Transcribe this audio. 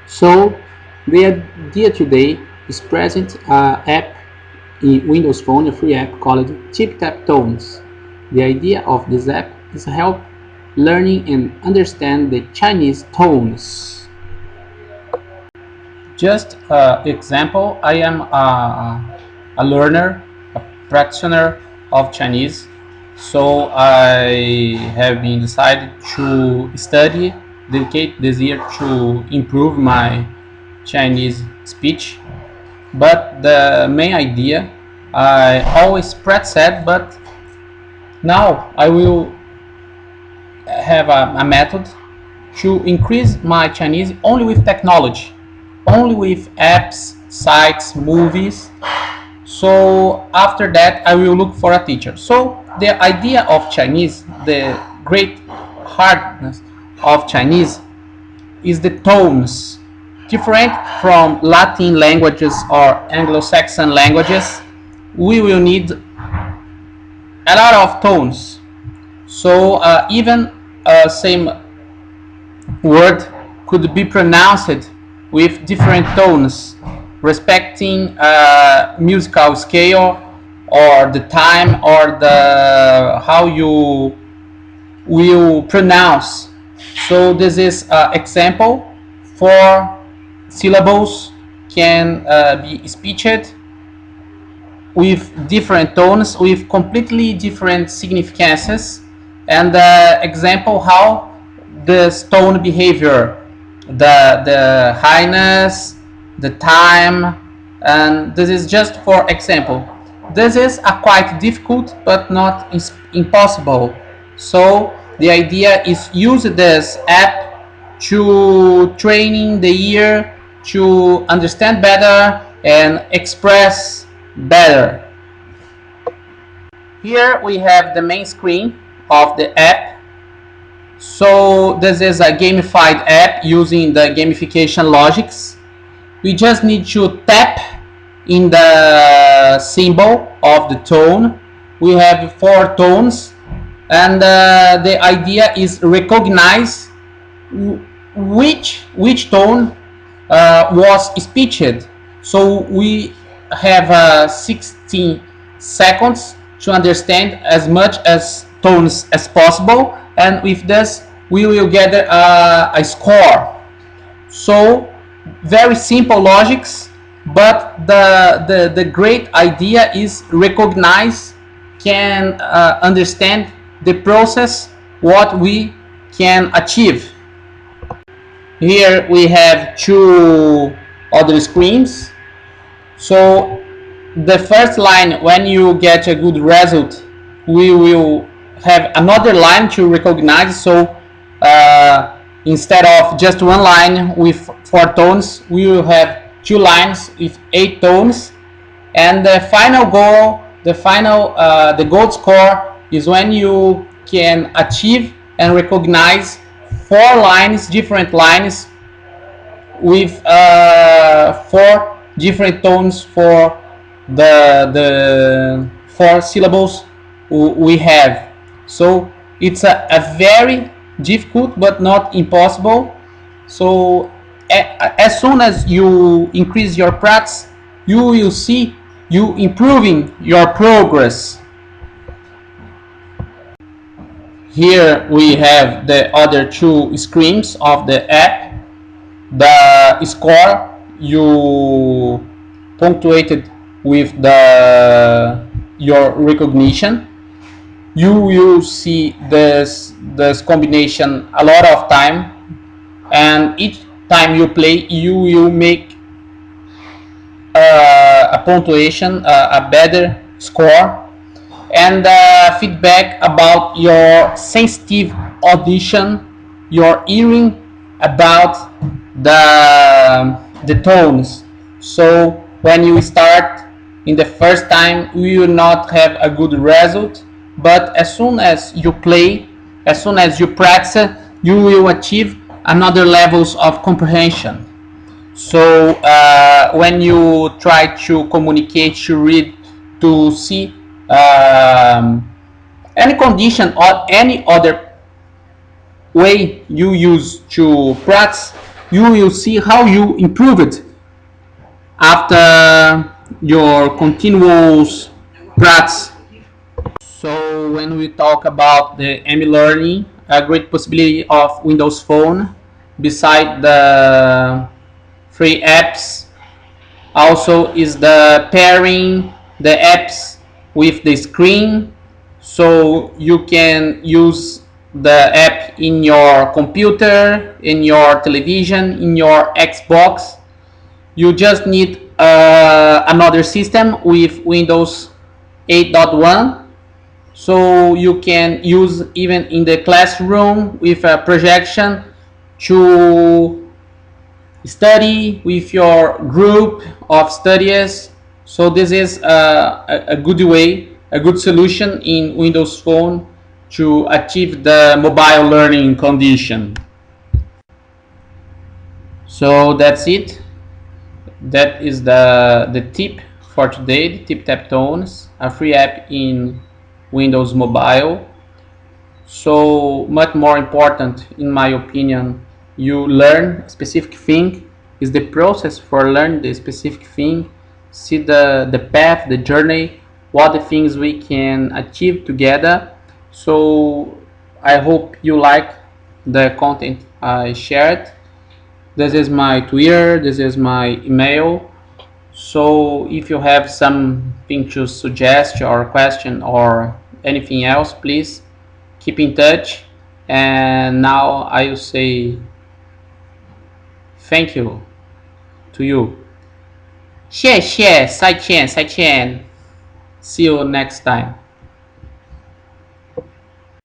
So the idea today is present app in Windows Phone, a free app called Tip Tap Tones. The idea of this app is help learning and understand the Chinese tones. Just example, I am a learner, a practitioner of Chinese, so I have been decided to study, dedicate this year to improve my Chinese speech. But the main idea, I always practice, but now I will have a method to increase my Chinese only with technology, only with apps, sites, movies. So after that, I will look for a teacher. So the idea of Chinese, the great hardness of Chinese is the tones. Different from Latin languages or Anglo-Saxon languages, we will need a lot of tones. So even same word could be pronounced with different tones, respecting musical scale or the time or the how you will pronounce. So this is example for syllables can be speeched with different tones with completely different significances, and example how the tone behavior, the highness, the time, and this is just for example. This is a quite difficult but not impossible. So the idea is use this app to training the ear to understand better and express better. Here we have the main screen of the app. So this is a gamified app using the gamification logics. We just need to tap in the symbol of the tone. We have 4 tones, and the idea is recognize which tone was speeched. So we have 16 seconds to understand as much as tones as possible, and with this we will get a score. So very simple logics, but the great idea is recognize, can understand the process, what we can achieve. Here we have 2 other screens. So the first line, when you get a good result, we will have another line to recognize. So instead of just 1 line with 4 tones, we will have 2 lines with 8 tones. And the final goal, the gold score is when you can achieve and recognize 4 lines, different lines with 4 different tones for the 4 syllables we have. So it's a very difficult but not impossible. So as soon as you increase your practice, you will see you improving your progress. Here we have the other 2 screens of the app. The score you punctuated with your recognition. You will see this combination a lot of time, and each time you play you will make a punctuation, a better score, and feedback about your sensitive audition, your hearing about the tones. So when you start in the first time, you will not have a good result, but as soon as you play, as soon as you practice, you will achieve another levels of comprehension. So when you try to communicate, to read, to see any condition or any other way you use to practice, you will see how you improve it after your continuous practice. So when we talk about the e-learning, a great possibility of Windows Phone, beside the free apps, also is the pairing the apps with the screen, so you can use the app in your computer, in your television, in your Xbox. You just need another system with Windows 8.1, so you can use even in the classroom with a projection to study with your group of studies. So this is a good way, a good solution in Windows Phone to achieve the mobile learning condition. So that's it. That is the tip for today, the Tip Tap Tones, a free app in Windows Mobile. So much more important, in my opinion, you learn a specific thing, is the process for learning the specific thing, see the path, the journey, what the things we can achieve together. So I hope you like the content I shared. This is my Twitter, this is my email. So if you have something to suggest or question or anything else, please keep in touch. And now I will say thank you to you. 谢谢，再见，再见. See you next time.